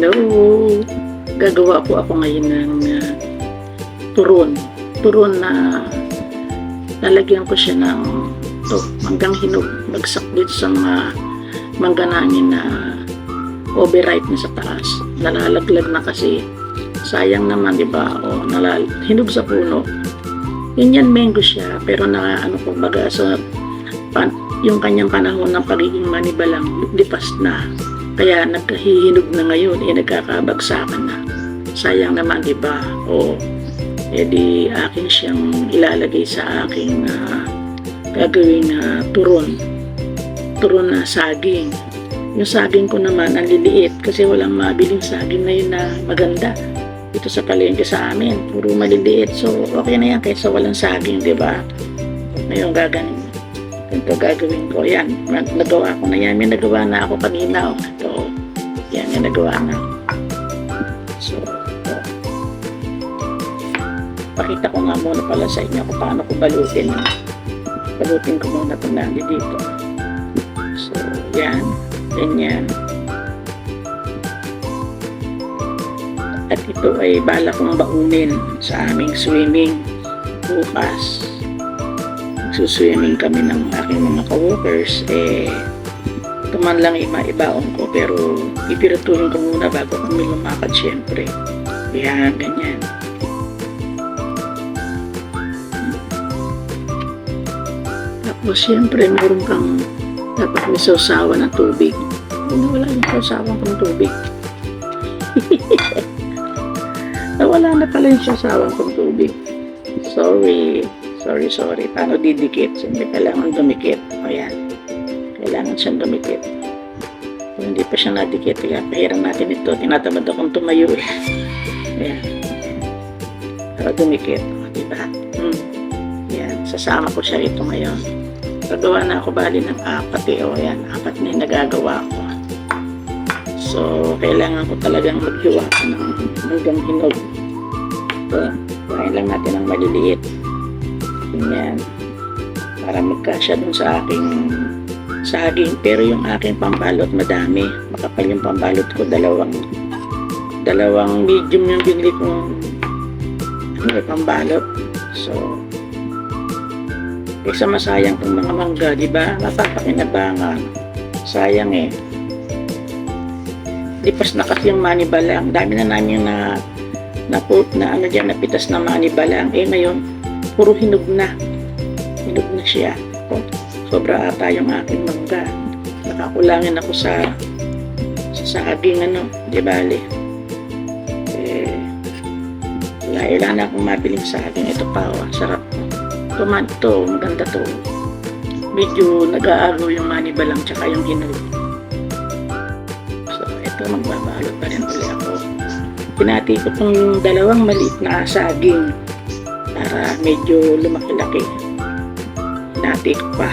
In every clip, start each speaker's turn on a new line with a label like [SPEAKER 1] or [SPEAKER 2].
[SPEAKER 1] Hello! Gagawa po ako ngayon ng turon. Turon na lalagyan ko siya ng manggang hinog. Bagsak dito sa mga mangga namin na overripe na sa taas. Nalalaglag na kasi. Sayang naman, di ba? O, hinog sa puno. Yan mango siya. Pero kumbaga, yung kanyang panahon ng pagiging manibalang lipas na. Kaya nagkahihinog na ngayon, nagkakabagsakan na. Sayang naman, di ba? O, edi akin siyang ilalagay sa aking gagawing turon. Turon na saging. Yung saging ko naman, ang liliit kasi walang mabiling saging na yun na maganda. Ito sa palengke sa amin, puro maliliit. So, okay na yan kaysa walang saging, di ba? Ngayon ganito gagawin ko. Yan, nagawa ko na yan. May nagawa na ako kanina. Ito, yan, may nagawa na. So, pakita ko nga muna pala sa inyo kung paano ko balutin. Balutin ko muna itong nali dito. So, yan, ganyan. At ito ay bala kong baunin sa aming swimming bukas. Suswimming kami ng aking mga ka-workers. Ito man lang ibaon ko, pero ipirituhin ko muna bago kami lumakad syempre. Yan, ganyan. Tapos syempre meron kang dapat may sausawan ng tubig. Wala yung sausawan kong tubig. Nawala na pala yung sausawan kong tubig. Sorry. Paano didikit? Siyempre kailangan dumikit. O yan. Kailangan siyang dumikit. Kung hindi pa siya nadikit, kaya pahiram natin ito. Tinatamad akong tumayo eh. Ayan. Para dumikit. O, diba? Yan. Sasama ko siya ito ngayon. Gagawa na ako bali ng 4 eh. O yan. 4 na yung nagagawa ko. So, kailangan ko talagang maghiwa ng hanggang hinog. Ito. Kuhain lang natin ang maliliit. Ganyan. Para magkasya dun sa aking saging. Pero yung aking pambalot madami. Makapal yung pambalot ko. Dalawang medium yung binili kong pambalot. So, isa masayang itong mga mangga, di ba? Mapapakinabangan. Sayang eh. Lipas na kasi yung manibalang. Dami na namin napitas na manibalang. Ngayon, puro hinog na. Hinog na siya. Sobra ata yung aking mangga. Nakakulangin ako sa saging, di bali. Wala na akong mabiling saging. Ito pa, sarap. Ito, maganda to. Medyo nag-aagaw yung manibalang tsaka yung hinog. So, ito, magbabalot pa rin ulit ako. Pinati ko itong dalawang maliit na saging para medyo lumaki-laki. Pinati ko pa.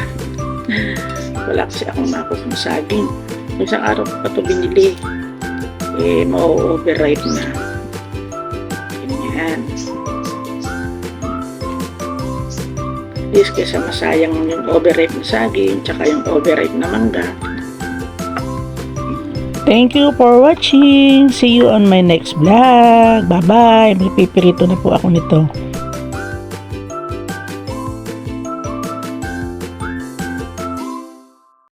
[SPEAKER 1] Wala kasi akong makukong saging. Isang araw ko pa ito binili. Ma-overripe na. Ganyan. Yes, kaysa masayang yung overripe na saging tsaka yung overripe na mangga. Thank you for watching. See you on my next vlog. Bye-bye. May pipirito na po ako nito.